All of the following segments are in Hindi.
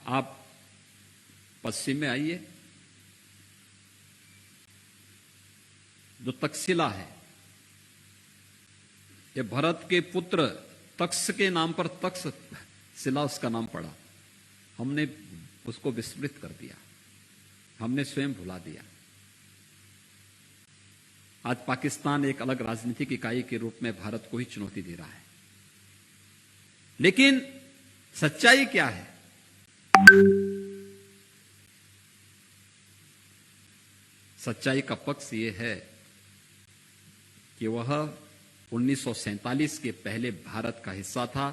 आप पश्चिम में आइए, जो तक्षशिला है, ये भरत के पुत्र तक्ष के नाम पर तक्षशिला उसका नाम पड़ा। हमने उसको विस्मृत कर दिया, हमने स्वयं भुला दिया। आज पाकिस्तान एक अलग राजनीतिक इकाई के रूप में भारत को ही चुनौती दे रहा है। लेकिन सच्चाई क्या है? सच्चाई का पक्ष यह है कि वह 1947 के पहले भारत का हिस्सा था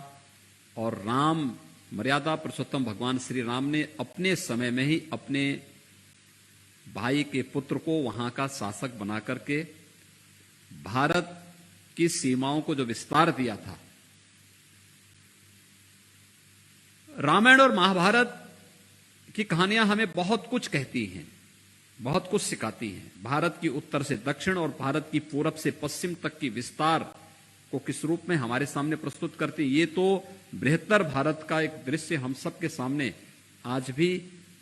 और राम, मर्यादा पुरुषोत्तम भगवान श्री राम ने अपने समय में ही अपने भाई के पुत्र को वहां का शासक बना करके भारत की सीमाओं को जो विस्तार दिया था। रामायण और महाभारत की कहानियां हमें बहुत कुछ कहती हैं, बहुत कुछ सिखाती हैं। भारत की उत्तर से दक्षिण और भारत की पूरब से पश्चिम तक की विस्तार को किस रूप में हमारे सामने प्रस्तुत करती है, ये तो बृहत्तर भारत का एक दृश्य हम सबके सामने आज भी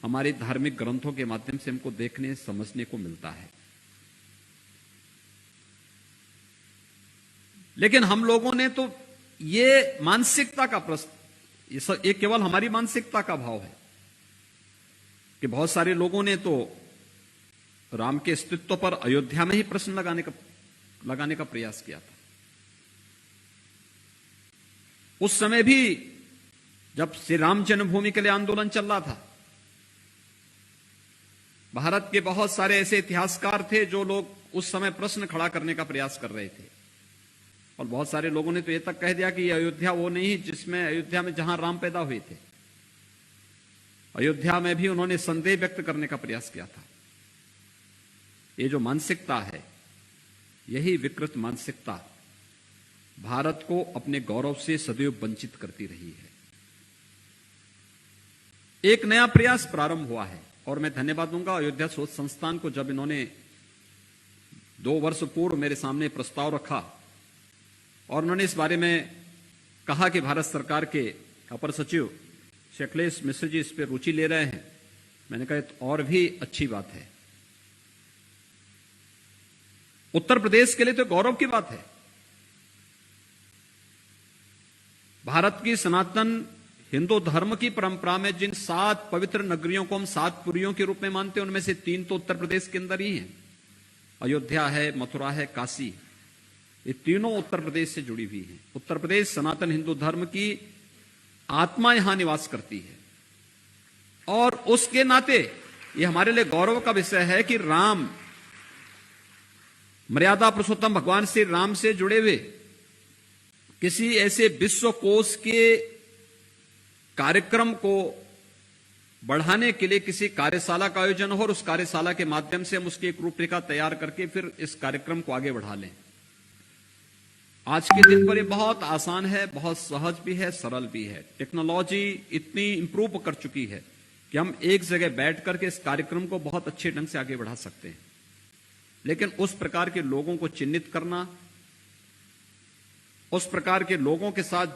हमारे धार्मिक ग्रंथों के माध्यम से हमको देखने समझने को मिलता है। लेकिन हम लोगों ने तो ये मानसिकता का प्रश्न, ये केवल हमारी मानसिकता का भाव है कि बहुत सारे लोगों ने तो राम के अस्तित्व पर अयोध्या में ही प्रश्न लगाने का प्रयास किया था। उस समय भी जब श्री राम जन्मभूमि के लिए आंदोलन चल रहा था, भारत के बहुत सारे ऐसे इतिहासकार थे जो लोग उस समय प्रश्न खड़ा करने का प्रयास कर रहे थे। और बहुत सारे लोगों ने तो यह तक कह दिया कि अयोध्या वो नहीं जिसमें अयोध्या में जहां राम पैदा हुए थे। अयोध्या में भी उन्होंने संदेह व्यक्त करने का प्रयास किया था। ये जो मानसिकता है, यही विकृत मानसिकता भारत को अपने गौरव से सदैव वंचित करती रही है। एक नया प्रयास प्रारंभ हुआ है और मैं धन्यवाद दूंगा अयोध्या शोध संस्थान को, जब इन्होंने 2 वर्ष पूर्व मेरे सामने प्रस्ताव रखा और उन्होंने इस बारे में कहा कि भारत सरकार के अपर सचिव श्री अखिलेश मिश्र जी इस पर रुचि ले रहे हैं। मैंने कहा तो और भी अच्छी बात है। उत्तर प्रदेश के लिए तो गौरव की बात है। भारत की सनातन हिंदू धर्म की परंपरा में जिन 7 पवित्र नगरियों को हम 7 पुरियों के रूप में मानते हैं, उनमें से 3 तो उत्तर प्रदेश के अंदर ही हैं। अयोध्या है, मथुरा है, काशी। ये तीनों उत्तर प्रदेश से जुड़ी हुई हैं। उत्तर प्रदेश सनातन हिंदू धर्म की आत्मा यहां निवास करती है और उसके नाते ये हमारे लिए गौरव का विषय है कि राम, मर्यादा पुरुषोत्तम भगवान श्री राम से जुड़े हुए किसी ऐसे विश्व कोश के कार्यक्रम को बढ़ाने के लिए किसी कार्यशाला का आयोजन हो और उस कार्यशाला के माध्यम से हम उसकी एक रूपरेखा तैयार करके फिर इस कार्यक्रम को आगे बढ़ा लें। आज के दिन पर ये बहुत आसान है, बहुत सहज भी है, सरल भी है। टेक्नोलॉजी इतनी इंप्रूव कर चुकी है कि हम एक जगह बैठ करके इस कार्यक्रम को बहुत अच्छे ढंग से आगे बढ़ा सकते हैं। लेकिन उस प्रकार के लोगों को चिन्हित करना, उस प्रकार के लोगों के साथ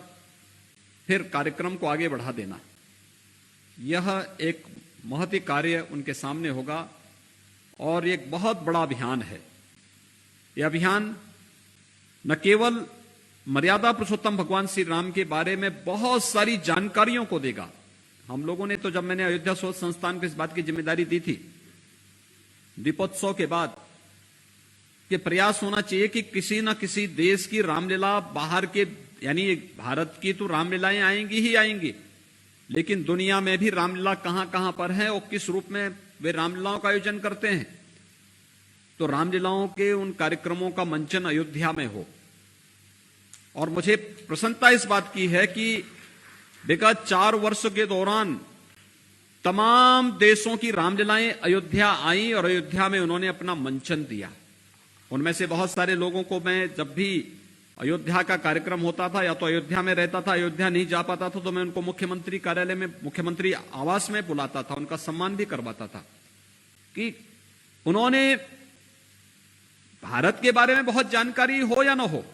फिर कार्यक्रम को आगे बढ़ा देना, यह एक महती कार्य उनके सामने होगा और एक बहुत बड़ा अभियान है। यह अभियान न केवल मर्यादा पुरुषोत्तम भगवान श्री राम के बारे में बहुत सारी जानकारियों को देगा। हम लोगों ने तो, जब मैंने अयोध्या शोध संस्थान को इस बात की जिम्मेदारी दी थी, दीपोत्सव के बाद कि प्रयास होना चाहिए कि किसी न किसी देश की रामलीला बाहर के, यानी भारत की तो रामलीलाएं आएंगी ही आएंगी, लेकिन दुनिया में भी रामलीला कहां कहां पर है और किस रूप में वे रामलीलाओं का आयोजन करते हैं। तो रामलीलाओं के उन कार्यक्रमों का मंचन अयोध्या में हो। और मुझे प्रसन्नता इस बात की है कि विगत 4 वर्ष के दौरान तमाम देशों की रामलीलाएं अयोध्या आई और अयोध्या में उन्होंने अपना मंचन दिया। उनमें से बहुत सारे लोगों को मैं, जब भी अयोध्या का कार्यक्रम होता था, या तो अयोध्या में रहता था, अयोध्या नहीं जा पाता था, तो मैं उनको मुख्यमंत्री कार्यालय में, मुख्यमंत्री आवास में बुलाता था, उनका सम्मान भी करवाता था कि उन्होंने भारत के बारे में बहुत जानकारी हो या ना हो,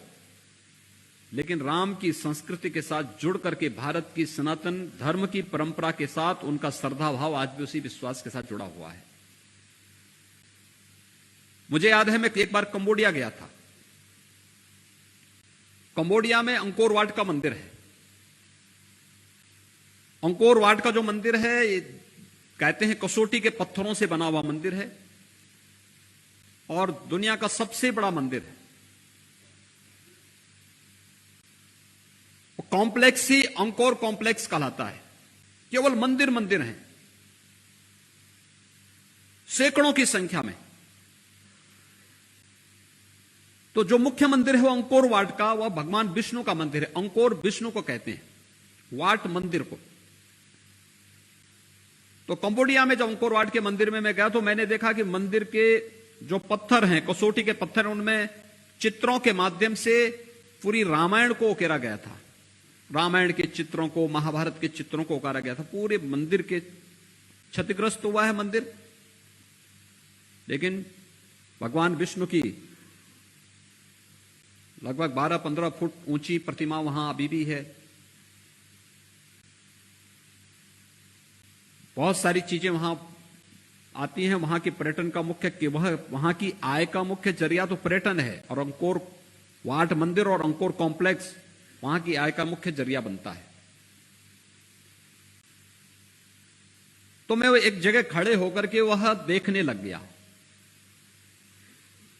लेकिन राम की संस्कृति के साथ जुड़ करके भारत की सनातन धर्म की परंपरा के साथ उनका श्रद्धा भाव आज भी उसी विश्वास के साथ जुड़ा हुआ है। मुझे याद है मैं एक बार कंबोडिया गया था। कंबोडिया में अंकोर वाट का मंदिर है। अंकोर वाट का जो मंदिर है ये कहते हैं कसौटी के पत्थरों से बना हुआ मंदिर है और दुनिया का सबसे बड़ा मंदिर है। कॉम्प्लेक्स ही अंकोर कॉम्प्लेक्स कहलाता है। केवल मंदिर मंदिर हैं सैकड़ों की संख्या में। तो जो मुख्य मंदिर है वो अंकोर वाट का, वह भगवान विष्णु का मंदिर है। अंकोर विष्णु को कहते हैं, वाट मंदिर को। तो कंबोडिया में जब अंकोर वाट के मंदिर में मैं गया तो मैंने देखा कि मंदिर के जो पत्थर हैं, कसौटी के पत्थर, उनमें चित्रों के माध्यम से पूरी रामायण को उकेरा गया था। रामायण के चित्रों को, महाभारत के चित्रों को उकारा गया था। पूरे मंदिर के क्षतिग्रस्त हुआ है मंदिर, लेकिन भगवान विष्णु की लगभग 12-15 फुट ऊंची प्रतिमा वहां अभी भी है। बहुत सारी चीजें वहां आती हैं। वहां के पर्यटन का मुख्य, वहां की आय का मुख्य जरिया तो पर्यटन है, और अंकोर वाट मंदिर और अंकोर कॉम्प्लेक्स वहां की आय का मुख्य जरिया बनता है। तो मैं एक जगह खड़े होकर के वह देखने लग गया।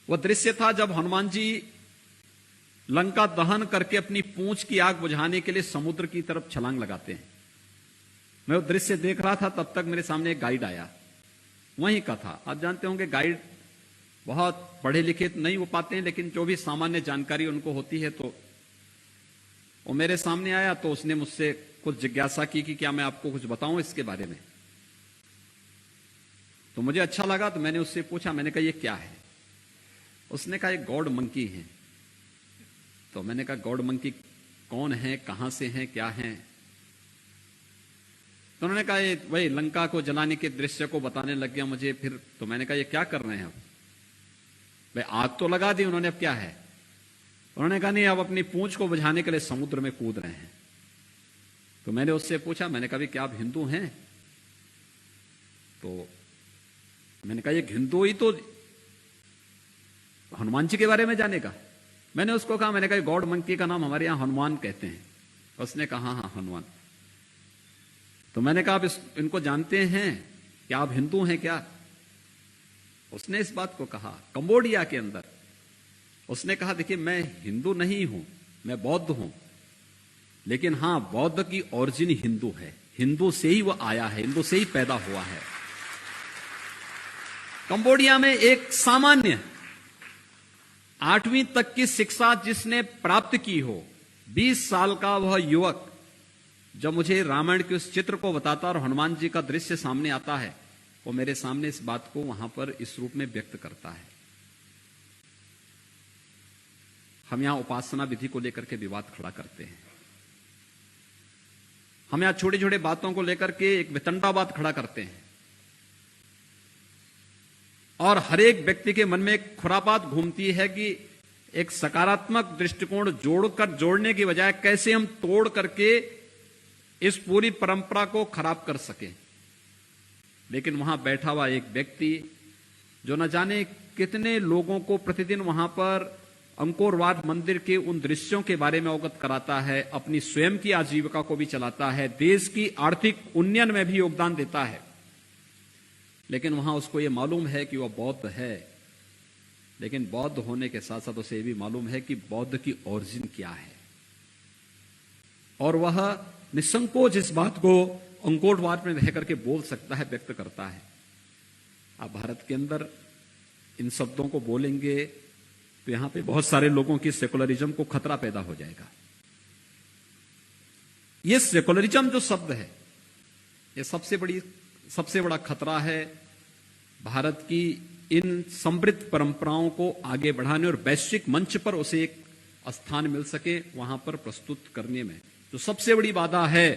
वह दृश्य था जब हनुमान जी लंका दहन करके अपनी पूंछ की आग बुझाने के लिए समुद्र की तरफ छलांग लगाते हैं। मैं वो दृश्य देख रहा था, तब तक मेरे सामने एक गाइड आया, वहीं का था। आप जानते होंगे गाइड बहुत पढ़े लिखे नहीं हो पाते हैं, लेकिन जो भी सामान्य जानकारी उनको होती है, तो वो मेरे सामने आया। तो उसने मुझसे कुछ जिज्ञासा की कि क्या मैं आपको कुछ बताऊं इसके बारे में। तो मुझे अच्छा लगा, तो मैंने उससे पूछा, मैंने कहा ये क्या है? उसने कहा एक गॉड मंकी है। तो मैंने कहा गॉड मंकी कौन है, कहां से हैं, क्या हैं? तो उन्होंने कहा ये वही लंका को जलाने के दृश्य को बताने लग गया मुझे। फिर तो मैंने कहा ये क्या कर रहे हैं अब? भाई आग तो लगा दी उन्होंने, अब क्या है? उन्होंने कहा नहीं, अब अपनी पूंछ को बुझाने के लिए समुद्र में कूद रहे हैं। तो मैंने उससे पूछा, मैंने कहा क्या आप हिंदू हैं? तो मैंने कहा ये हिंदू ही तो हनुमान जी के बारे में जानेगा। मैंने उसको कहा, मैंने कहा गॉड मंकी का नाम हमारे यहां हनुमान कहते हैं। उसने कहा हाँ हनुमान। तो मैंने कहा आप इनको जानते हैं, क्या आप हिंदू हैं क्या? उसने इस बात को कहा कंबोडिया के अंदर। उसने कहा देखिए मैं हिंदू नहीं हूं, मैं बौद्ध हूं, लेकिन हां बौद्ध की ओरिजिन हिंदू है। हिंदू से ही वो आया है, हिंदू से ही पैदा हुआ है। कंबोडिया में एक सामान्य 8वीं तक की शिक्षा जिसने प्राप्त की हो, 20 साल का वह युवक जब मुझे रामायण के उस चित्र को बताता और हनुमान जी का दृश्य सामने आता है, वो मेरे सामने इस बात को वहां पर इस रूप में व्यक्त करता है। हम यहां उपासना विधि को लेकर के विवाद खड़ा करते हैं। हम यहां छोटी छोटी बातों को लेकर के एक वितंडावाद खड़ा करते हैं, और हर एक व्यक्ति के मन में एक खुरापात घूमती है कि एक सकारात्मक दृष्टिकोण जोड़ने की बजाय कैसे हम तोड़ करके इस पूरी परंपरा को खराब कर सके। लेकिन वहां बैठा हुआ एक व्यक्ति जो न जाने कितने लोगों को प्रतिदिन वहां पर अंकोर वाट मंदिर के उन दृश्यों के बारे में अवगत कराता है, अपनी स्वयं की आजीविका को भी चलाता है, देश की आर्थिक उन्नयन में भी योगदान देता है, लेकिन वहां उसको यह मालूम है कि वह बौद्ध है। लेकिन बौद्ध होने के साथ साथ उसे यह भी मालूम है कि बौद्ध की ओरिजिन क्या है, और वह निसंकोच इस बात को अंकोर वाट में रह करके बोल सकता है, व्यक्त करता है। आप भारत के अंदर इन शब्दों को बोलेंगे तो यहां पे बहुत सारे लोगों की सेकुलरिज्म को खतरा पैदा हो जाएगा। यह सेकुलरिज्म जो शब्द है, यह सबसे बड़ा खतरा है भारत की इन समृद्ध परंपराओं को आगे बढ़ाने और वैश्विक मंच पर उसे एक स्थान मिल सके, वहां पर प्रस्तुत करने में जो सबसे बड़ी बाधा है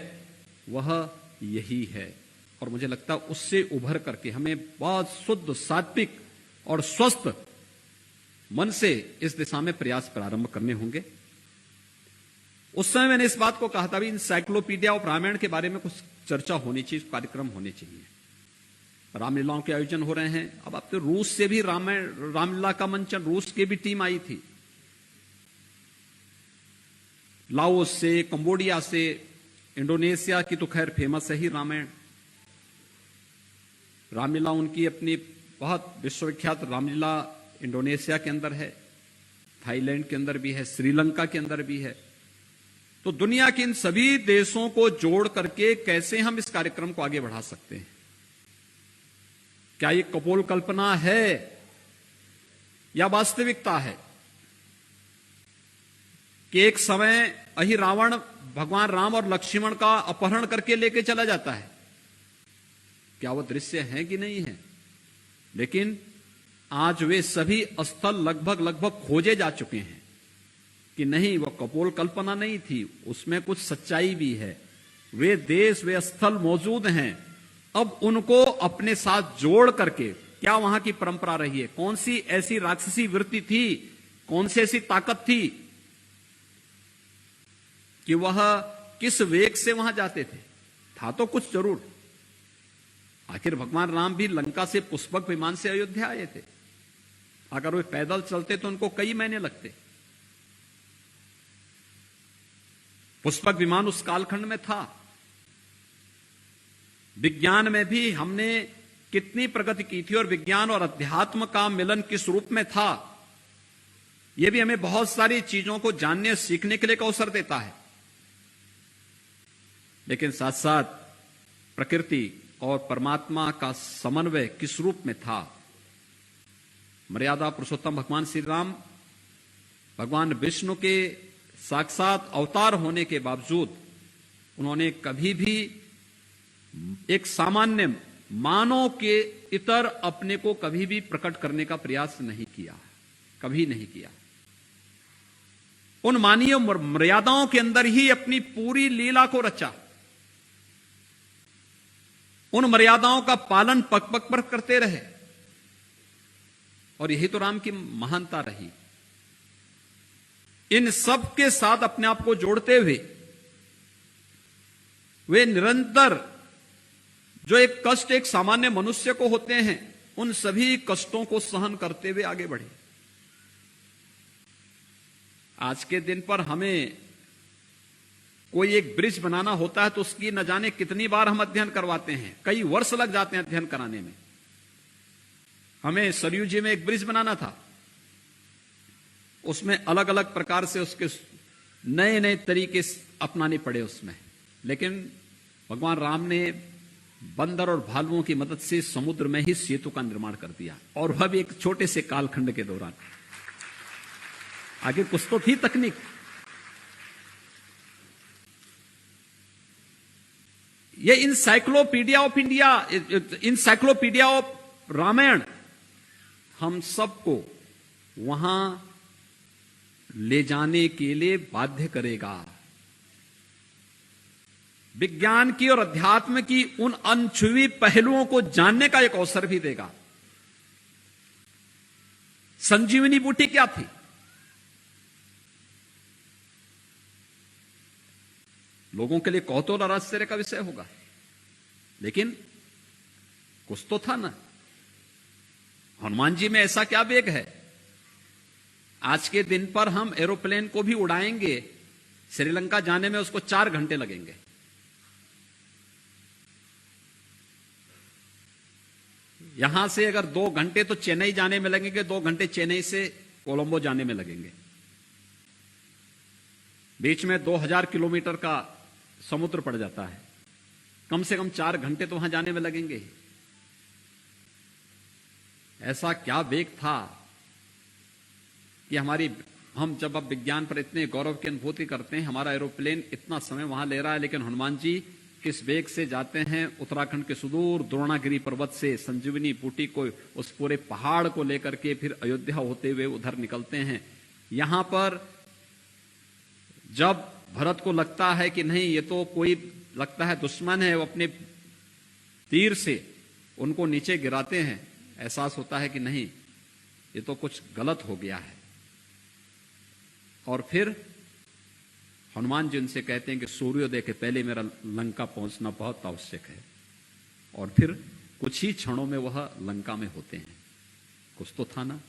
वह यही है। और मुझे लगता है उससे उभर करके हमें बहुत शुद्ध, सात्विक और स्वस्थ मन से इस दिशा में प्रयास प्रारंभ करने होंगे। उस समय मैंने इस बात को कहा था, भी इंसाइक्लोपीडिया ऑफ रामायण के बारे में कुछ चर्चा होनी चाहिए, कार्यक्रम होने चाहिए। रामलीलाओं के आयोजन हो रहे हैं। अब आप तो रूस से भी रामलीला का मंचन, रूस की भी टीम आई थी, लाओस से, कंबोडिया से, इंडोनेशिया की तो खैर फेमस है ही रामायण। रामलीला उनकी अपनी बहुत विश्वविख्यात रामलीला इंडोनेशिया के अंदर है, थाईलैंड के अंदर भी है, श्रीलंका के अंदर भी है। तो दुनिया के इन सभी देशों को जोड़ करके कैसे हम इस कार्यक्रम को आगे बढ़ा सकते हैं? क्या ये कपोल कल्पना है या वास्तविकता है कि एक समय अहि रावण भगवान राम और लक्ष्मण का अपहरण करके लेके चला जाता है? क्या वो दृश्य है कि नहीं है? लेकिन आज वे सभी स्थल लगभग खोजे जा चुके हैं कि नहीं, वो कपोल कल्पना नहीं थी, उसमें कुछ सच्चाई भी है। वे देश, वे स्थल मौजूद हैं। अब उनको अपने साथ जोड़ करके, क्या वहां की परंपरा रही है, कौन सी ऐसी राक्षसी वृत्ति थी, कौन सी ऐसी ताकत थी कि वह किस वेग से वहां जाते थे? था तो कुछ जरूर। आखिर भगवान राम भी लंका से पुष्पक विमान से अयोध्या आए थे। अगर वे पैदल चलते तो उनको कई महीने लगते। पुष्पक विमान उस कालखंड में था। विज्ञान में भी हमने कितनी प्रगति की थी और विज्ञान और अध्यात्म का मिलन किस रूप में था, यह भी हमें बहुत सारी चीजों को जानने सीखने के लिए एक अवसर देता है। लेकिन साथ साथ प्रकृति और परमात्मा का समन्वय किस रूप में था? मर्यादा पुरुषोत्तम भगवान श्री राम भगवान विष्णु के साक्षात अवतार होने के बावजूद उन्होंने कभी भी एक सामान्य मानव के इतर अपने को कभी भी प्रकट करने का प्रयास नहीं किया, कभी नहीं किया। उन मानवीय मर्यादाओं के अंदर ही अपनी पूरी लीला को रचा। उन मर्यादाओं का पालन पग पग पर करते रहे और यही तो राम की महानता रही। इन सब के साथ अपने आप को जोड़ते हुए वे निरंतर, जो एक कष्ट एक सामान्य मनुष्य को होते हैं, उन सभी कष्टों को सहन करते हुए आगे बढ़े। आज के दिन पर हमें कोई एक ब्रिज बनाना होता है तो उसकी न जाने कितनी बार हम अध्ययन करवाते हैं, कई वर्ष लग जाते हैं अध्ययन कराने में। हमें सरयू जी में एक ब्रिज बनाना था, उसमें अलग अलग प्रकार से उसके नए नए तरीके अपनाने पड़े उसमें। लेकिन भगवान राम ने बंदर और भालुओं की मदद से समुद्र में ही सेतु का निर्माण कर दिया, और वह भी एक छोटे से कालखंड के दौरान। आगे कुछ तो थी तकनीक। ये encyclopaedia of India, encyclopaedia of Ramayana हम सबको वहां ले जाने के लिए बाध्य करेगा। विज्ञान की और अध्यात्म की उन अनछुई पहलुओं को जानने का एक अवसर भी देगा। संजीवनी बूटी क्या थी? लोगों के लिए कौतूहल और आश्चर्य का विषय होगा, लेकिन कुछ तो था ना। हनुमान जी में ऐसा क्या वेग है? आज के दिन पर हम एरोप्लेन को भी उड़ाएंगे, श्रीलंका जाने में उसको 4 घंटे लगेंगे। यहां से अगर 2 घंटे तो चेन्नई जाने में लगेंगे, 2 घंटे चेन्नई से कोलंबो जाने में लगेंगे। बीच में 2000 किलोमीटर का समुद्र पड़ जाता है। कम से कम 4 घंटे तो वहां जाने में लगेंगे। ऐसा क्या वेग था कि हम जब अब विज्ञान पर इतने गौरव की अनुभूति करते हैं, हमारा एरोप्लेन इतना समय वहां ले रहा है, लेकिन हनुमान जी किस वेग से जाते हैं। उत्तराखंड के सुदूर द्रोणागिरी पर्वत से संजीवनी बूटी को, उस पूरे पहाड़ को लेकर के फिर अयोध्या होते हुए उधर निकलते हैं। यहां पर जब भरत को लगता है कि नहीं, ये तो कोई लगता है दुश्मन है, वो अपने तीर से उनको नीचे गिराते हैं। एहसास होता है कि नहीं, ये तो कुछ गलत हो गया है। और फिर हनुमान जी उनसे कहते हैं कि सूर्योदय के पहले मेरा लंका पहुंचना बहुत आवश्यक है, और फिर कुछ ही क्षणों में वह लंका में होते हैं। कुछ तो था ना।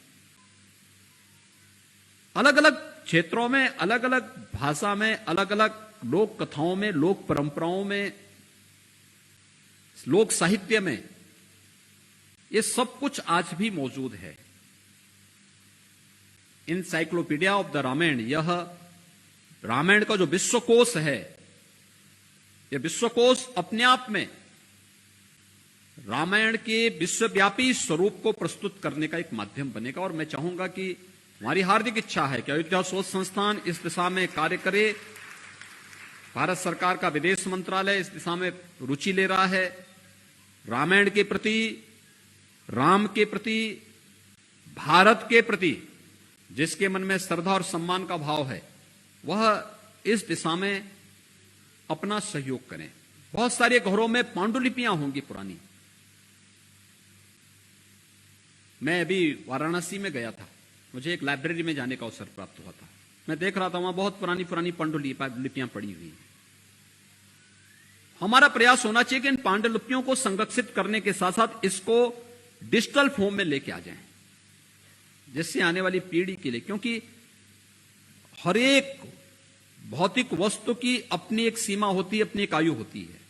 अलग अलग क्षेत्रों में, अलग अलग भाषा में, अलग अलग लोक कथाओं में, लोक परंपराओं में, लोक साहित्य में ये सब कुछ आज भी मौजूद है। इनसाइक्लोपीडिया ऑफ द रामायण, यह रामायण का जो विश्वकोश है, यह विश्वकोश अपने आप में रामायण के विश्वव्यापी स्वरूप को प्रस्तुत करने का एक माध्यम बनेगा। और मैं चाहूंगा कि हमारी हार्दिक इच्छा है कि अयोध्या शोध संस्थान इस दिशा में कार्य करे। भारत सरकार का विदेश मंत्रालय इस दिशा में रुचि ले रहा है। रामायण के प्रति, राम के प्रति, भारत के प्रति जिसके मन में श्रद्धा और सम्मान का भाव है, वह इस दिशा में अपना सहयोग करें। बहुत सारे घरों में पांडुलिपियां होंगी पुरानी। मैं अभी वाराणसी में गया था, मुझे एक लाइब्रेरी में जाने का अवसर प्राप्त हुआ था। मैं देख रहा था वहां बहुत पुरानी पुरानी पांडुलिपियां पड़ी हुई हैं। हमारा प्रयास होना चाहिए कि इन पांडुलिपियों को संरक्षित करने के साथ साथ इसको डिजिटल फॉर्म में लेके आ जाएं, जिससे आने वाली पीढ़ी के लिए, क्योंकि हर एक भौतिक वस्तु की अपनी एक सीमा होती है, अपनी एक आयु होती है।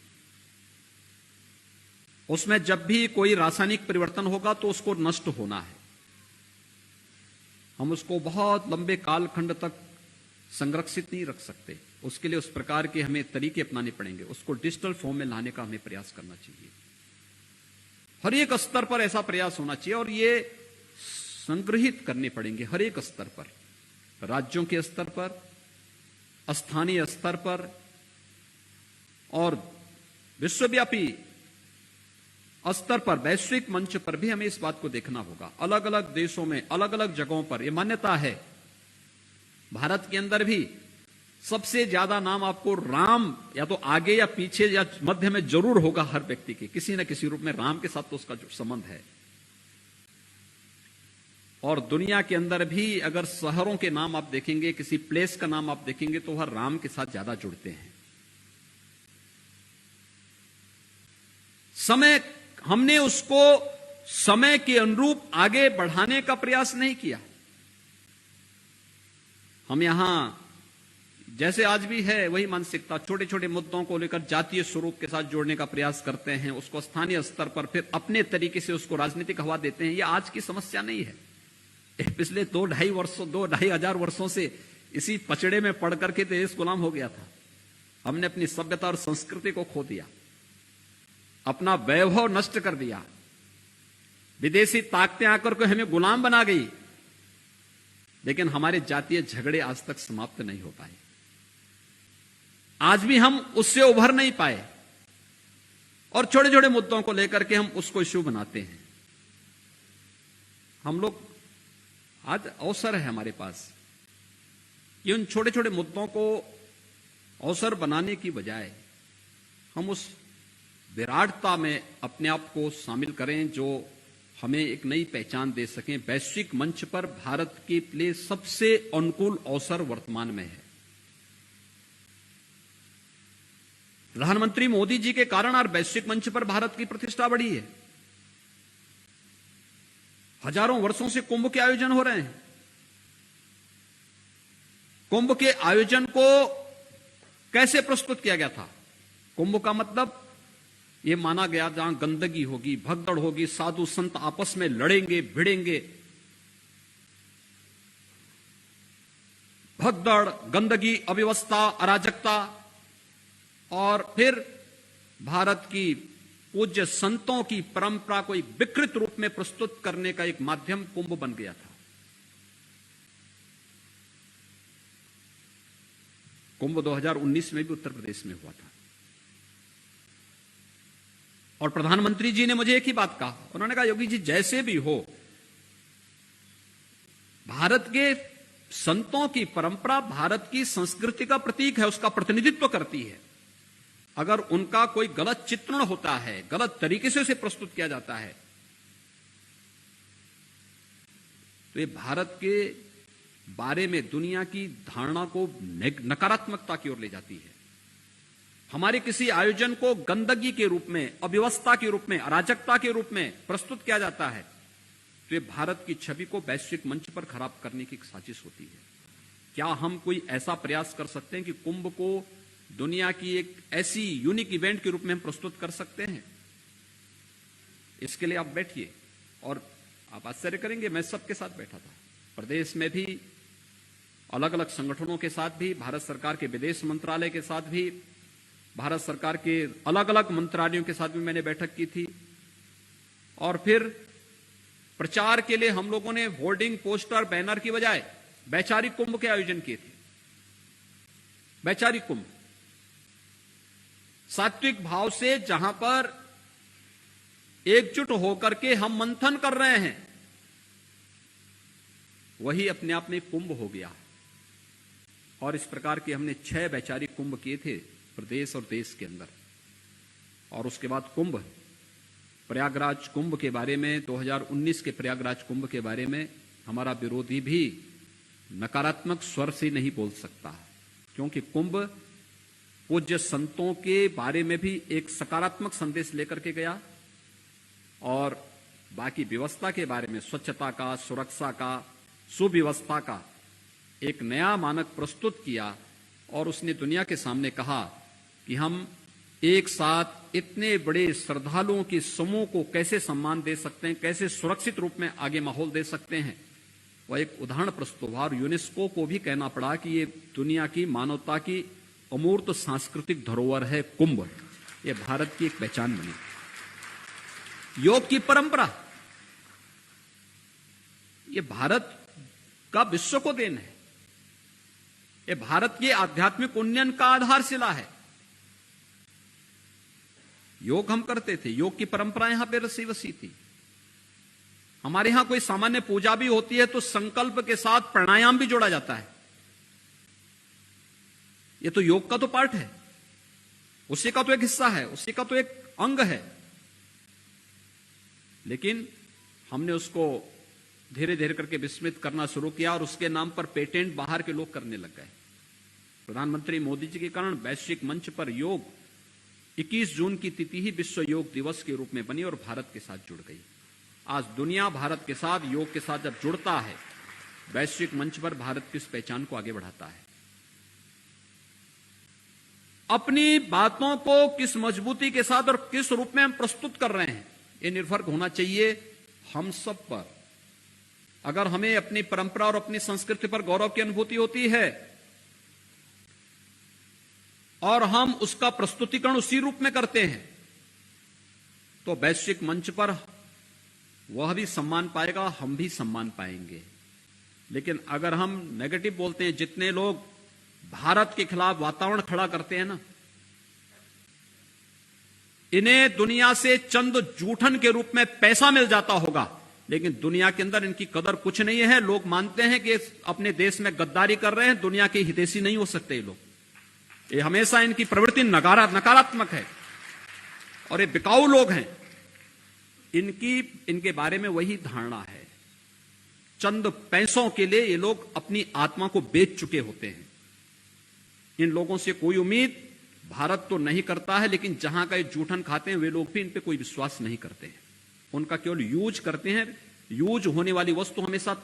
उसमें जब भी कोई रासायनिक परिवर्तन होगा तो उसको नष्ट होना है। हम उसको बहुत लंबे कालखंड तक संरक्षित नहीं रख सकते। उसके लिए उस प्रकार के हमें तरीके अपनाने पड़ेंगे। उसको डिजिटल फॉर्म में लाने का हमें प्रयास करना चाहिए। हर एक स्तर पर ऐसा प्रयास होना चाहिए और ये संग्रहित करने पड़ेंगे हर एक स्तर पर, राज्यों के स्तर पर, स्थानीय स्तर पर और विश्वव्यापी स्तर पर, वैश्विक मंच पर भी हमें इस बात को देखना होगा। अलग अलग देशों में, अलग अलग जगहों पर यह मान्यता है, भारत के अंदर भी सबसे ज्यादा नाम आपको राम या तो आगे या पीछे या मध्य में जरूर होगा। हर व्यक्ति के किसी न किसी रूप में राम के साथ तो उसका जो संबंध है। और दुनिया के अंदर भी अगर शहरों के नाम आप देखेंगे, किसी प्लेस का नाम आप देखेंगे, तो वह राम के साथ ज्यादा जुड़ते हैं। समय, हमने उसको समय के अनुरूप आगे बढ़ाने का प्रयास नहीं किया। हम यहां जैसे आज भी है वही मानसिकता, छोटे छोटे मुद्दों को लेकर जातीय स्वरूप के साथ जोड़ने का प्रयास करते हैं, उसको स्थानीय स्तर पर फिर अपने तरीके से उसको राजनीतिक हवा देते हैं। यह आज की समस्या नहीं है। पिछले 2-2.5 हजार वर्षों से इसी पचड़े में पड़ करके देश गुलाम हो गया था। हमने अपनी सभ्यता और संस्कृति को खो दिया, अपना वैभव नष्ट कर दिया, विदेशी ताकतें आकर के हमें गुलाम बना गई, लेकिन हमारे जातीय झगड़े आज तक समाप्त नहीं हो पाए। आज भी हम उससे उभर नहीं पाए और छोटे छोटे मुद्दों को लेकर के हम उसको इश्यू बनाते हैं। हम लोग, आज अवसर है हमारे पास, ये उन छोटे छोटे मुद्दों को अवसर बनाने की बजाय हम उस विराटता में अपने आप को शामिल करें जो हमें एक नई पहचान दे सकें। वैश्विक मंच पर भारत के लिए सबसे अनुकूल अवसर वर्तमान में है। प्रधानमंत्री मोदी जी के कारण आज वैश्विक मंच पर भारत की प्रतिष्ठा बढ़ी है। हजारों वर्षों से कुंभ के आयोजन हो रहे हैं। कुंभ के आयोजन को कैसे प्रस्तुत किया गया था? कुंभ का मतलब यह माना गया जहां गंदगी होगी, भगदड़ होगी, साधु संत आपस में लड़ेंगे, भिड़ेंगे, भगदड़, गंदगी, अव्यवस्था, अराजकता, और फिर भारत की पूज्य संतों की परंपरा को एक विकृत रूप में प्रस्तुत करने का एक माध्यम कुंभ बन गया था। कुंभ 2019 में भी उत्तर प्रदेश में हुआ था और प्रधानमंत्री जी ने मुझे एक ही बात कहा, उन्होंने कहा योगी जी जैसे भी हो, भारत के संतों की परंपरा भारत की संस्कृति का प्रतीक है, उसका प्रतिनिधित्व करती है। अगर उनका कोई गलत चित्रण होता है, गलत तरीके से उसे प्रस्तुत किया जाता है, तो ये भारत के बारे में दुनिया की धारणा को नकारात्मकता की ओर ले जाती है। हमारे किसी आयोजन को गंदगी के रूप में, अव्यवस्था के रूप में, अराजकता के रूप में प्रस्तुत किया जाता है तो ये भारत की छवि को वैश्विक मंच पर खराब करने की एक साजिश होती है। क्या हम कोई ऐसा प्रयास कर सकते हैं कि कुंभ को दुनिया की एक ऐसी यूनिक इवेंट के रूप में हम प्रस्तुत कर सकते हैं? इसके लिए आप बैठिए और आप आश्चर्य करेंगे, मैं सबके साथ बैठा था, प्रदेश में भी, अलग अलग संगठनों के साथ भी, भारत सरकार के विदेश मंत्रालय के साथ भी, भारत सरकार के अलग अलग मंत्रालयों के साथ भी मैंने बैठक की थी। और फिर प्रचार के लिए हम लोगों ने होर्डिंग, पोस्टर, बैनर की बजाय वैचारिक कुंभ के आयोजन किए थे। वैचारिक कुंभ, सात्विक भाव से, जहां पर एकजुट होकर के हम मंथन कर रहे हैं, वही अपने आप में कुंभ हो गया। और इस प्रकार के हमने 6 वैचारिक कुंभ किए थे प्रदेश और देश के अंदर। और उसके बाद कुंभ, प्रयागराज कुंभ के बारे में, 2019 के प्रयागराज कुंभ के बारे में हमारा विरोधी भी नकारात्मक स्वर से नहीं बोल सकता, क्योंकि कुंभ पूज्य संतों के बारे में भी एक सकारात्मक संदेश लेकर के गया और बाकी व्यवस्था के बारे में, स्वच्छता का, सुरक्षा का, सुव्यवस्था का एक नया मानक प्रस्तुत किया। और उसने दुनिया के सामने कहा कि हम एक साथ इतने बड़े श्रद्धालुओं के समूह को कैसे सम्मान दे सकते हैं, कैसे सुरक्षित रूप में आगे माहौल दे सकते हैं। वह एक उदाहरण प्रस्तुत हुआ और यूनेस्को को भी कहना पड़ा कि ये दुनिया की मानवता की अमूर्त सांस्कृतिक धरोहर है कुंभ, ये भारत की एक पहचान बनी। योग की परंपरा, ये भारत का विश्व को देन है, ये भारत के आध्यात्मिक उन्नयन का आधारशिला है। योग हम करते थे, योग की परंपरा यहां पे रसी बसी थी। हमारे यहां कोई सामान्य पूजा भी होती है तो संकल्प के साथ प्राणायाम भी जोड़ा जाता है। ये तो योग का तो पार्ट है, उसी का तो एक हिस्सा है, उसी का तो एक अंग है। लेकिन हमने उसको धीरे धीरे करके विस्मृत करना शुरू किया और उसके नाम पर पेटेंट बाहर के लोग करने लग गए। प्रधानमंत्री मोदी जी के कारण वैश्विक मंच पर योग 21 जून की तिथि ही विश्व योग दिवस के रूप में बनी और भारत के साथ जुड़ गई। आज दुनिया भारत के साथ, योग के साथ जब जुड़ता है, वैश्विक मंच पर भारत की इस पहचान को आगे बढ़ाता है। अपनी बातों को किस मजबूती के साथ और किस रूप में हम प्रस्तुत कर रहे हैं, यह निर्भर होना चाहिए हम सब पर। अगर हमें अपनी परंपरा और अपनी संस्कृति पर गौरव की अनुभूति होती है और हम उसका प्रस्तुतिकरण उसी रूप में करते हैं, तो वैश्विक मंच पर वह भी सम्मान पाएगा, हम भी सम्मान पाएंगे। लेकिन अगर हम नेगेटिव बोलते हैं, जितने लोग भारत के खिलाफ वातावरण खड़ा करते हैं ना, इन्हें दुनिया से चंद जूठन के रूप में पैसा मिल जाता होगा, लेकिन दुनिया के अंदर इनकी कदर कुछ नहीं है। लोग मानते हैं कि अपने देश में गद्दारी कर रहे हैं, दुनिया के हितैषी नहीं हो सकते ये लोग। ये हमेशा इनकी प्रवृत्ति नकारात्मक है और ये बिकाऊ लोग हैं। इनके बारे में वही धारणा है। चंद पैसों के लिए ये लोग अपनी आत्मा को बेच चुके होते हैं। इन लोगों से कोई उम्मीद भारत तो नहीं करता है, लेकिन जहां का ये जूठन खाते हैं वे लोग भी इन पे कोई विश्वास नहीं करते हैं। उनका केवल यूज करते हैं। यूज होने वाली वस्तु हमेशा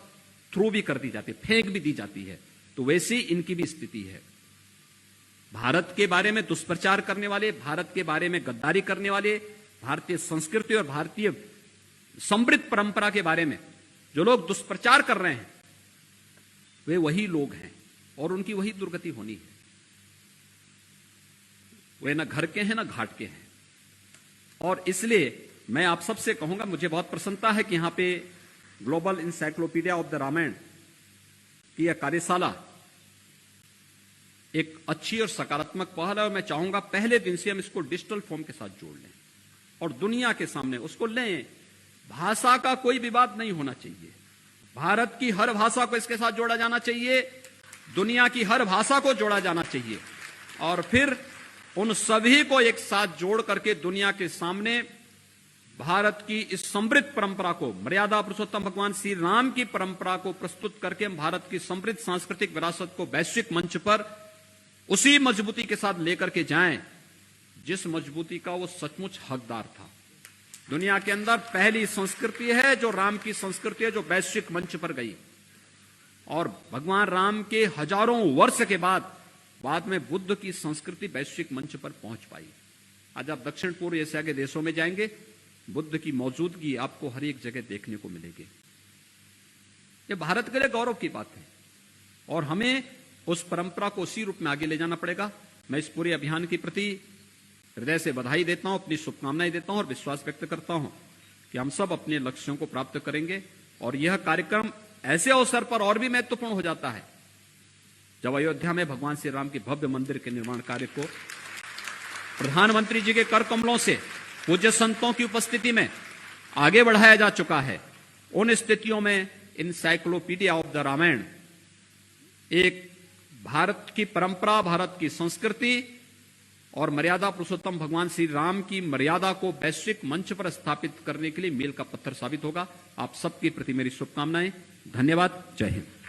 थ्रू भी कर दी जाती है, फेंक भी दी जाती है। तो वैसी इनकी भी स्थिति है। भारत के बारे में दुष्प्रचार करने वाले, भारत के बारे में गद्दारी करने वाले, भारतीय संस्कृति और भारतीय समृद्ध परंपरा के बारे में जो लोग दुष्प्रचार कर रहे हैं, वे वही लोग हैं और उनकी वही दुर्गति होनी है। वे ना घर के हैं ना घाट के हैं। और इसलिए मैं आप सबसे कहूंगा, मुझे बहुत प्रसन्नता है कि यहां पे global encyclopaedia of the Ramayana की यह कार्यशाला एक अच्छी और सकारात्मक पहल है। और मैं चाहूंगा पहले दिन से हम इसको डिजिटल फॉर्म के साथ जोड़ लें और दुनिया के सामने उसको लें। भाषा का कोई विवाद नहीं होना चाहिए। भारत की हर भाषा को इसके साथ जोड़ा जाना चाहिए, दुनिया की हर भाषा को जोड़ा जाना चाहिए और फिर उन सभी को एक साथ जोड़ करके दुनिया के सामने भारत की इस समृद्ध परंपरा को, मर्यादा पुरुषोत्तम भगवान श्री राम की परंपरा को प्रस्तुत करके हम भारत की समृद्ध सांस्कृतिक विरासत को वैश्विक मंच पर उसी मजबूती के साथ लेकर के जाएं जिस मजबूती का वो सचमुच हकदार था। दुनिया के अंदर पहली संस्कृति है जो राम की संस्कृति है, जो वैश्विक मंच पर गई, और भगवान राम के हजारों वर्ष के बाद में बुद्ध की संस्कृति वैश्विक मंच पर पहुंच पाई। आज आप दक्षिण पूर्व एशिया के देशों में जाएंगे, बुद्ध की मौजूदगी आपको हर एक जगह देखने को मिलेगी। ये भारत के लिए गौरव की बात है और हमें उस परंपरा को उसी रूप में आगे ले जाना पड़ेगा। मैं इस पूरे अभियान के प्रति हृदय से बधाई देता हूं, अपनी शुभकामनाएं देता हूं और विश्वास व्यक्त करता हूं कि हम सब अपने लक्ष्यों को प्राप्त करेंगे। और यह कार्यक्रम ऐसे अवसर पर और भी महत्वपूर्ण हो जाता है जब अयोध्या में भगवान श्री राम के भव्य मंदिर के निर्माण कार्य को प्रधानमंत्री जी के कर कमलों से पूज्य संतों की उपस्थिति में आगे बढ़ाया जा चुका है। उन स्थितियों में इनसाइक्लोपीडिया ऑफ द रामायण एक भारत की परंपरा, भारत की संस्कृति और मर्यादा पुरुषोत्तम भगवान श्री राम की मर्यादा को वैश्विक मंच पर स्थापित करने के लिए मील का पत्थर साबित होगा। आप सबके प्रति मेरी शुभकामनाएं। धन्यवाद। जय हिंद।